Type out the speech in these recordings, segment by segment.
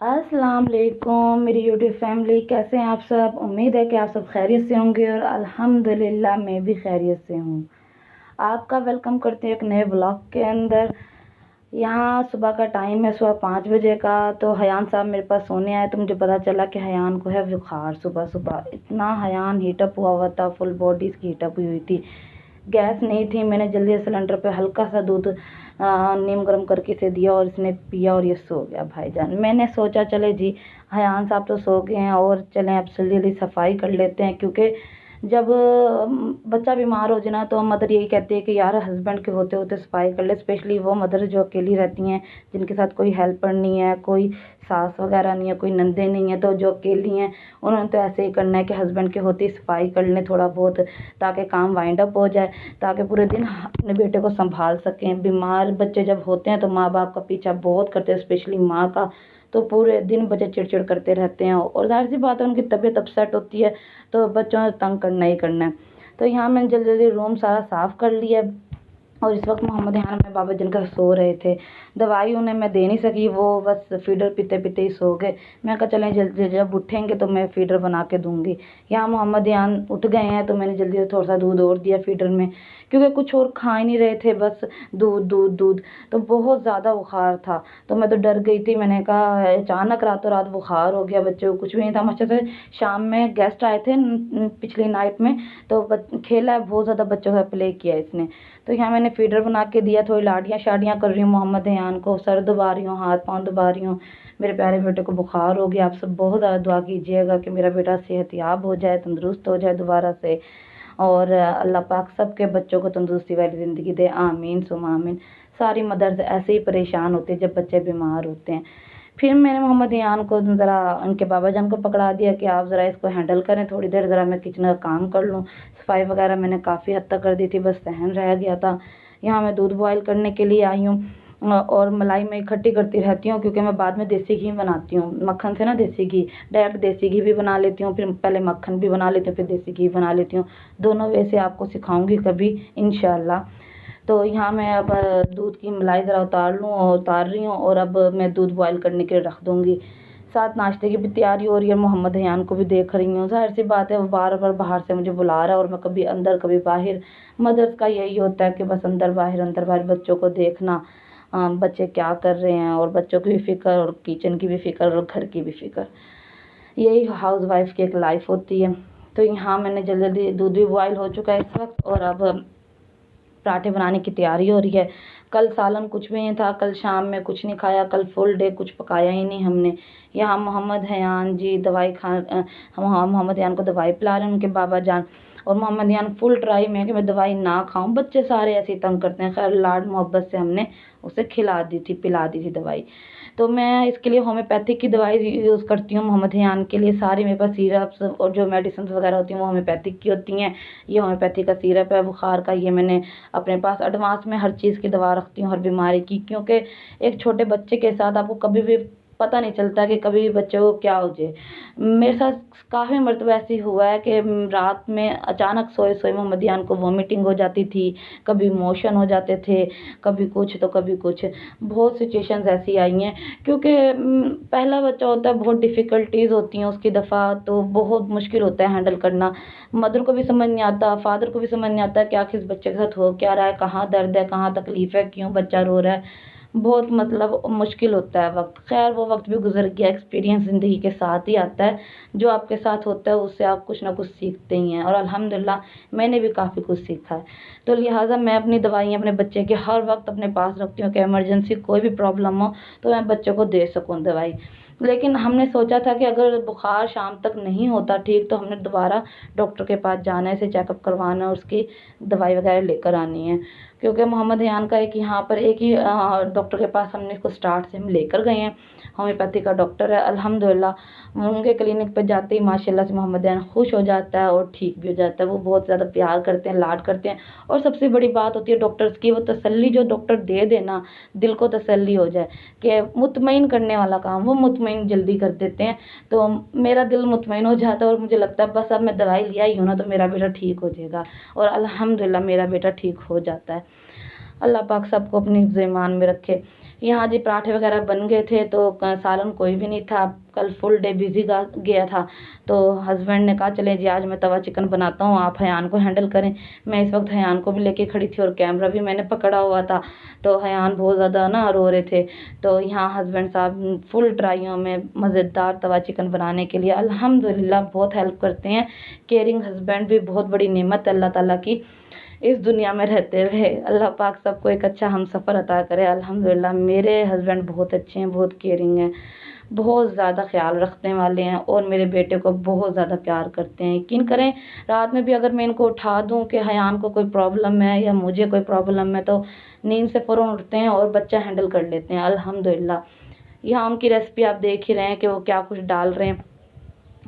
अस्सलाम वालेकुम मेरी यूट्यूब फैमिली, कैसे हैं आप सब। उम्मीद है कि आप सब खैरियत से होंगे और अल्हम्दुलिल्लाह मैं भी खैरियत से हूँ। आपका वेलकम करती हूँ एक नए ब्लॉग के अंदर। यहाँ सुबह का टाइम है, सुबह 5 बजे का। तो हयान साहब मेरे पास सोने आए तो मुझे पता चला कि हयान को है बुखार। सुबह सुबह इतना हयान हीटअप हुआ था, फुल बॉडी इसकी हीटअप हुई थी। गैस नहीं थी, मैंने जल्दी सिलेंडर पे हल्का सा दूध नीम गर्म करके इसे दिया और इसने पिया और ये सो गया भाईजान। मैंने सोचा चले जी हयान साहब तो सो गए हैं और चलें अब जल्दी जल्दी सफाई कर लेते हैं, क्योंकि जब बच्चा बीमार हो जाए ना तो मदर यही कहती है कि यार हस्बैंड के होते होते सफाई कर ले। स्पेशली वो मदर जो अकेली रहती हैं, जिनके साथ कोई हेल्पर नहीं है, कोई सास वगैरह नहीं है, कोई नंदे नहीं है, तो जो अकेली हैं उन्होंने तो ऐसे ही करना है कि हस्बैंड के होते ही सफाई कर लें थोड़ा बहुत, ताकि काम वाइंड अप हो जाए, ताकि पूरे दिन अपने बेटे को संभाल सकें। बीमार बच्चे जब होते हैं तो माँ बाप का पीछा बहुत करते हैं, स्पेशली माँ का। तो पूरे दिन बच्चे चिड़चिड़ करते रहते हैं और जाहिर सी बात है उनकी तबीयत अपसेट होती है, तो बच्चों ने तंग करना ही करना है। तो यहाँ मैंने जल्दी जल्दी रूम सारा साफ़ कर लिया और इस वक्त मोहम्मद यहाँ में बाबा जिनका सो रहे थे। दवाई उन्हें मैं दे नहीं सकी, वो बस फीडर पीते पीते ही सो गए। मैं कहा चलें जल्दी जब उठेंगे तो मैं फीडर बना के दूंगी। यहाँ मोहम्मद यहाँ उठ गए हैं तो मैंने जल्दी से थोड़ा सा दूध और दिया फीडर में, क्योंकि कुछ और खा ही नहीं रहे थे, बस दूध दूध दूध। तो बहुत ज़्यादा बुखार था, तो मैं तो डर गई थी। मैंने कहा अचानक रातों रात बुखार हो गया, बच्चे को कुछ भी नहीं था। अच्छे से शाम में गेस्ट आए थे पिछली नाइट में, तो खेला है बहुत ज़्यादा, बच्चों का प्ले किया इसने। तो यहाँ मैंने फीडर बना के दिया, थोड़ी लाडियाँ शाडियाँ कर रही हूँ मोहम्मद हयान को, सर दबा रही हूँ, हाथ पाँव दबा रही हूँ। मेरे प्यारे बेटे को बुखार हो गया। आप सब बहुत ज़्यादा दुआ कीजिएगा कि मेरा बेटा सेहतयाब हो जाए, तंदुरुस्त हो जाए दोबारा से, और अल्लाह पाक सबके बच्चों को तंदुरुस्ती वाली ज़िंदगी दे, आमीन सुम आमीन। सारी मदर्स ऐसे ही परेशान होती है जब बच्चे बीमार होते हैं। फिर मैंने मोहम्मद यान को ज़रा उनके बाबा जान को पकड़ा दिया कि आप ज़रा इसको हैंडल करें थोड़ी देर, ज़रा मैं किचन का काम कर लूँ। सफाई वगैरह मैंने काफ़ी हद तक कर दी थी, बस सहन रह गया था। यहाँ मैं दूध बॉयल करने के लिए आई हूँ और मलाई मैं इकट्ठी करती रहती हूँ, क्योंकि मैं बाद में देसी घी बनाती हूँ मक्खन से ना, देसी घी डायरेक्ट देसी घी भी बना लेती हूँ, फिर पहले मक्खन भी बना लेती हूँ, फिर देसी घी बना लेती हूँ। दोनों वे से आपको सिखाऊंगी कभी इंशाल्लाह। तो यहाँ मैं अब दूध की मलाई ज़रा उतार रही हूँ और अब मैं दूध बॉयल करने के लिए रख दूँगी। साथ नाश्ते की भी तैयारी हो रही है, मोहम्मद हयान को भी देख रही हूँ। ज़ाहिर सी बात है वो बार बार बाहर से मुझे बुला रहा है और मैं कभी अंदर कभी बाहर। मदर्स का यही होता है कि बस अंदर बाहर बच्चों को देखना, बच्चे क्या कर रहे हैं, और बच्चों की भी फ़िक्र और किचन की भी फ़िक्र और घर की भी फ़िक्र। यही हाउस वाइफ की एक लाइफ होती है। तो यहाँ मैंने जल्दी जल्दी दूध भी बॉयल हो चुका है इस वक्त, और अब पराठे बनाने की तैयारी हो रही है। कल सालन कुछ भी नहीं था, कल शाम में कुछ नहीं खाया, कल फुल डे कुछ पकाया ही नहीं हमने। यहाँ मोहम्मद हयान जी दवाई हम मोहम्मद हयान को दवाई पिला रहे हैं उनके बाबा जान, और मोहम्मद हयान फुल ट्राई में है कि मैं दवाई ना खाऊं। बच्चे सारे ऐसे ही तंग करते हैं, खैर लाड मोहब्बत से हमने उसे खिला दी थी, पिला दी थी दवाई। तो मैं इसके लिए होम्योपैथिक की दवाई यूज़ करती हूँ मोहम्मद हयान के लिए। सारी मेरे पास सिरप्स और जो मेडिसिन वगैरह होती हैं वो होम्योपैथिक की होती हैं। ये होम्योपैथिक का सिरप है बुखार का, ये मैंने अपने पास एडवांस में हर चीज़ की दवा रखती हूँ, हर बीमारी की, क्योंकि एक छोटे बच्चे के साथ आपको कभी भी पता नहीं चलता कि कभी भी बच्चे को क्या हो जाए। मेरे साथ काफ़ी मरतबा ऐसी हुआ है कि रात में अचानक सोए सोए मोहम्मद यान को वॉमिटिंग हो जाती थी, कभी मोशन हो जाते थे, कभी कुछ तो कभी कुछ। बहुत सिचुएशंस ऐसी आई हैं, क्योंकि पहला बच्चा होता है, बहुत डिफ़िकल्टीज़ होती हैं उसकी दफ़ा, तो बहुत मुश्किल होता है हैंडल करना। मदर को भी समझ नहीं आता, फादर को भी समझ नहीं आता कि आखिर इस बच्चे के साथ हो क्या रहा है, कहाँ दर्द है, कहाँ तकलीफ़ है, क्यों बच्चा रो रहा है। बहुत मतलब मुश्किल होता है वक्त। खैर वो वक्त भी गुजर गया, एक्सपीरियंस ज़िंदगी के साथ ही आता है। जो आपके साथ होता है उससे आप कुछ ना कुछ सीखते ही हैं, और अल्हम्दुलिल्लाह मैंने भी काफ़ी कुछ सीखा है। तो लिहाजा मैं अपनी दवाइयाँ अपने बच्चे के हर वक्त अपने पास रखती हूँ कि इमरजेंसी कोई भी प्रॉब्लम हो तो मैं बच्चों को दे सकूँ दवाई। लेकिन हमने सोचा था कि अगर बुखार शाम तक नहीं होता ठीक तो हमने दोबारा डॉक्टर के पास जाना है, इसे चेकअप करवाना है, उसकी दवाई वगैरह लेकर आनी है। क्योंकि मोहम्मद हयान का एक यहाँ पर एक ही डॉक्टर के पास हमने इसको स्टार्ट से हम लेकर गए हैं। होम्योपैथी का डॉक्टर है अल्हम्दुलिल्लाह। उनके क्लिनिक पर जाते ही माशाल्लाह से मोहम्मद हयान खुश हो जाता है और ठीक भी हो जाता है। वो बहुत ज़्यादा प्यार करते हैं, लाड करते हैं, और सबसे बड़ी बात होती है डॉक्टर्स की वो तसल्ली जो डॉक्टर दे देना, दिल को तसल्ली हो जाए कि मुतमईन करने वाला काम वो मुतमईन जल्दी कर देते हैं। तो मेरा दिल मुतमईन हो जाता है और मुझे लगता है बस अब मैं दवाई लिया ही हूँ ना तो मेरा बेटा ठीक हो जाएगा, और अल्हम्दुलिल्लाह मेरा बेटा ठीक हो जाता है। अल्लाह पाक सबको अपनी हिफ्ज़-ए-ईमान में रखे। यहाँ जी पराठे वगैरह बन गए थे, तो सालन कोई भी नहीं था, कल फुल डे बिजी गया था। तो हस्बैंड ने कहा चले जी आज मैं तवा चिकन बनाता हूँ, आप हयान को हैंडल करें। मैं इस वक्त हयान को भी लेके खड़ी थी और कैमरा भी मैंने पकड़ा हुआ था। तो हयान बहुत ज़्यादा ना रो रहे थे। तो यहाँ हस्बैंड साहब फुल ट्राइयों में मज़ेदार तवा चिकन बनाने के लिए अल्हम्दुलिल्लाह बहुत हेल्प करते हैं। केयरिंग हस्बैंड भी बहुत बड़ी नेमत है अल्लाह ताला की, इस दुनिया में रहते हुए। अल्लाह पाक सबको एक अच्छा हम सफ़र अता करे। अल्हम्दुलिल्लाह मेरे हस्बैंड बहुत अच्छे हैं, बहुत केयरिंग हैं, बहुत ज़्यादा ख्याल रखने वाले हैं और मेरे बेटे को बहुत ज़्यादा प्यार करते हैं। यकीन करें रात में भी अगर मैं इनको उठा दूं कि हयान को कोई प्रॉब्लम है या मुझे कोई प्रॉब्लम है, तो नींद से फ़ौरन उठते हैं और बच्चा हैंडल कर लेते हैं अल्हम्दुलिल्लाह। यहाँ उनकी रेसिपी आप देख ही रहे हैं कि वो क्या कुछ डाल रहे हैं।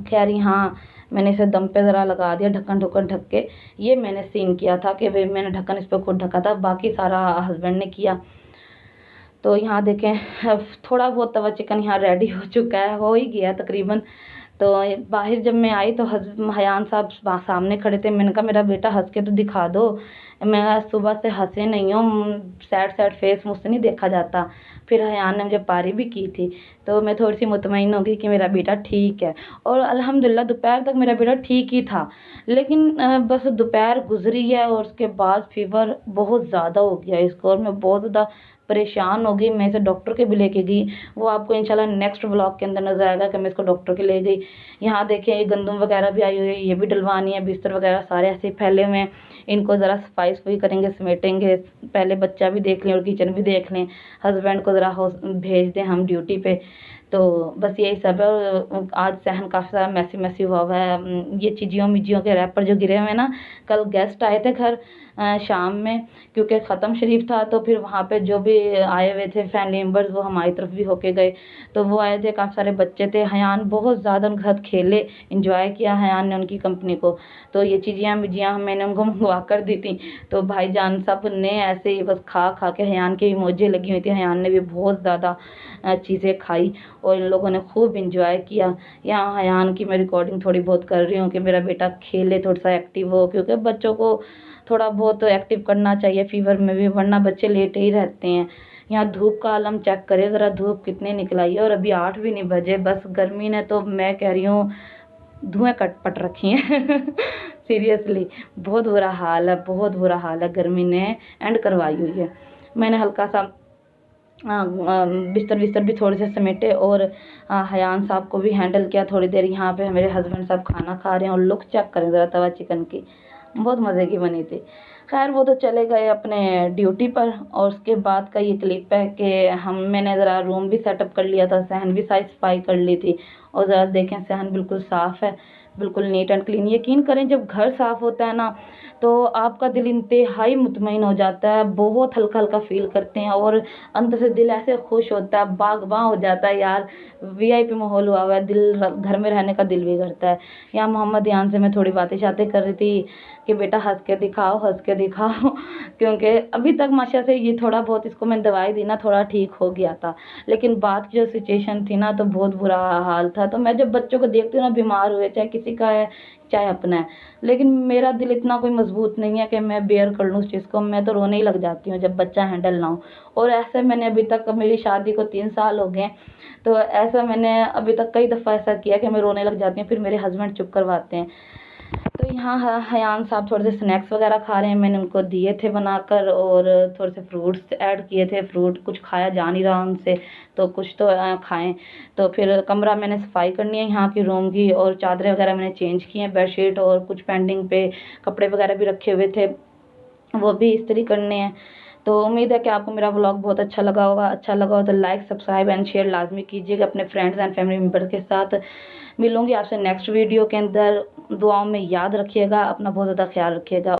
खैर यहाँ मैंने इसे दम पे ज़रा लगा दिया, ढक्कन ढक के। ये मैंने सीन किया था कि भाई मैंने ढक्कन इस पर खुद ढका था, बाकी सारा हस्बैंड ने किया। तो यहाँ देखें अब थोड़ा बहुत तवा चिकन यहाँ रेडी हो चुका है, हो ही गया तकरीबन। तो बाहर जब मैं आई तो हयान साहब सामने खड़े थे। मैंने कहा मेरा बेटा हंस के तो दिखा दो, मैं सुबह से हंसे नहीं हूँ, सैड सैड फेस मुझसे नहीं देखा जाता। फिर हयान ने मुझे पारी भी की थी, तो मैं थोड़ी सी मुतमईन हो गई कि मेरा बेटा ठीक है। और अल्हम्दुलिल्लाह दोपहर तक मेरा बेटा ठीक ही था, लेकिन बस दोपहर गुजरी है और उसके बाद फीवर बहुत ज़्यादा हो गया इसको, और मैं बहुत ज़्यादा परेशान हो गई। मैं इसे डॉक्टर के भी लेके गई, वो आपको इंशाल्लाह नेक्स्ट व्लॉग के अंदर नजर आएगा कि मैं इसको डॉक्टर के ले गई। यहाँ देखें ये गंदम वगैरह भी आई हुई है, ये भी डलवानी है, बिस्तर वगैरह सारे ऐसे ही फैले हुए हैं। इनको ज़रा सफाई सफाई करेंगे, समेटेंगे। पहले बच्चा भी देख लें और किचन भी देख लें, हस्बैंड को ज़रा भेज दें हम ड्यूटी पे। तो बस यही सब है। और आज सहन काफ़ी सारा मैसी मैसी हुआ है। ये चीजियों मिजियों के रैपर जो गिरे हुए हैं ना, कल गेस्ट आए थे घर शाम में, क्योंकि ख़त्म शरीफ था। तो फिर वहाँ पे जो भी आए हुए थे फैमिली मेम्बर्स वो हमारी तरफ भी होके गए। तो वो आए थे, काफ़ी सारे बच्चे थे। हयान बहुत ज़्यादा उनके साथ खेले, इंजॉय किया हयान ने उनकी कंपनी को। तो ये चीज़ियाँ मिजियाँ मैंने उनको मंगवा कर दी थी। तो भाईजान सब ने ऐसे ही बस खा खा के, हयान की भी मौजें लगी हुई थी, हयान ने भी बहुत ज़्यादा चीज़ें खाई और इन लोगों ने खूब इंजॉय किया। यहाँ हयान की मैं रिकॉर्डिंग थोड़ी बहुत कर रही हूँ कि मेरा बेटा खेले, थोड़ा सा एक्टिव हो, क्योंकि बच्चों को थोड़ा बहुत एक्टिव करना चाहिए फीवर में भी, वरना बच्चे लेटे ही रहते हैं। यहाँ धूप का आलम चेक करें ज़रा, धूप कितनी निकल आई है और अभी 8 भी नहीं बजे। बस गर्मी ने तो मैं कह रही हूँ धुएं कट रखी हैं सीरियसली बहुत बुरा हाल है, बहुत बुरा हाल है। गर्मी ने एंड करवाई हुई है। मैंने हल्का सा बिस्तर बिस्तर भी थोड़े से समेटे और हयान साहब को भी हैंडल किया थोड़ी देर। यहाँ पे मेरे हस्बैंड साहब खाना खा रहे हैं और लुक चेक करें ज़रा तवा चिकन की, बहुत मज़े की बनी थी। खैर वो तो चले गए अपने ड्यूटी पर। और उसके बाद का ये क्लिप है कि मैंने ज़रा रूम भी सेटअप कर लिया था, सहन भी साफ सफाई कर ली थी। और ज़रा देखें सहन बिल्कुल साफ़ है, बिल्कुल नीट एंड क्लीन। यकीन करें जब घर साफ़ होता है ना तो आपका दिल इंतहाई मुतमईन हो जाता है, बहुत हल्का हल्का फील करते हैं और अंदर से दिल ऐसे खुश होता है, बागबां हो जाता है। यार वीआईपी माहौल हुआ है, दिल घर में रहने का दिल भी करता है। यहाँ मोहम्मद यान से मैं थोड़ी बातें शातें कर रही थी कि बेटा हंस के दिखाओ, हंस के दिखाओ क्योंकि अभी तक माशा से ये थोड़ा बहुत इसको मैं दवाई दी ना, थोड़ा ठीक हो गया था, लेकिन बात की जो सिचुएशन थी ना तो बहुत बुरा हाल था। तो मैं जब बच्चों को देखती हूँ ना बीमार हुए, चाहे किसी का है चाहे अपना है, लेकिन मेरा दिल इतना कोई मजबूत नहीं है कि मैं बेयर कर लूँ उस चीज़ को। मैं तो रोने ही लग जाती हूँ जब बच्चा हैंडल ना हो। और ऐसे मैंने अभी तक, मेरी शादी को 3 साल हो गए, तो ऐसा मैंने अभी तक कई दफ़ा ऐसा किया कि मैं रोने लग जाती हूँ, फिर मेरे हस्बैंड चुप करवाते हैं। तो यहाँ हयान साहब थोड़े से स्नैक्स वगैरह खा रहे हैं, मैंने उनको दिए थे बनाकर और थोड़े से फ्रूट्स ऐड किए थे। फ्रूट कुछ खाया जा नहीं रहा उनसे, तो कुछ तो खाएं। तो फिर कमरा मैंने सफाई करनी है यहाँ की रूम की, और चादरें वगैरह मैंने चेंज की हैं, बेडशीट, और कुछ पेंडिंग पे कपड़े वगैरह भी रखे हुए थे, वो भी इस्त्री करने हैं। तो उम्मीद है कि आपको मेरा व्लॉग बहुत अच्छा लगा होगा। अच्छा लगा हो तो लाइक सब्सक्राइब एंड शेयर लाजमी कीजिएगा अपने फ्रेंड्स एंड फैमिली मेम्बर के साथ। मिलूंगी आपसे नेक्स्ट वीडियो के अंदर। दुआओं में याद रखिएगा, अपना बहुत ज़्यादा ख्याल रखिएगा।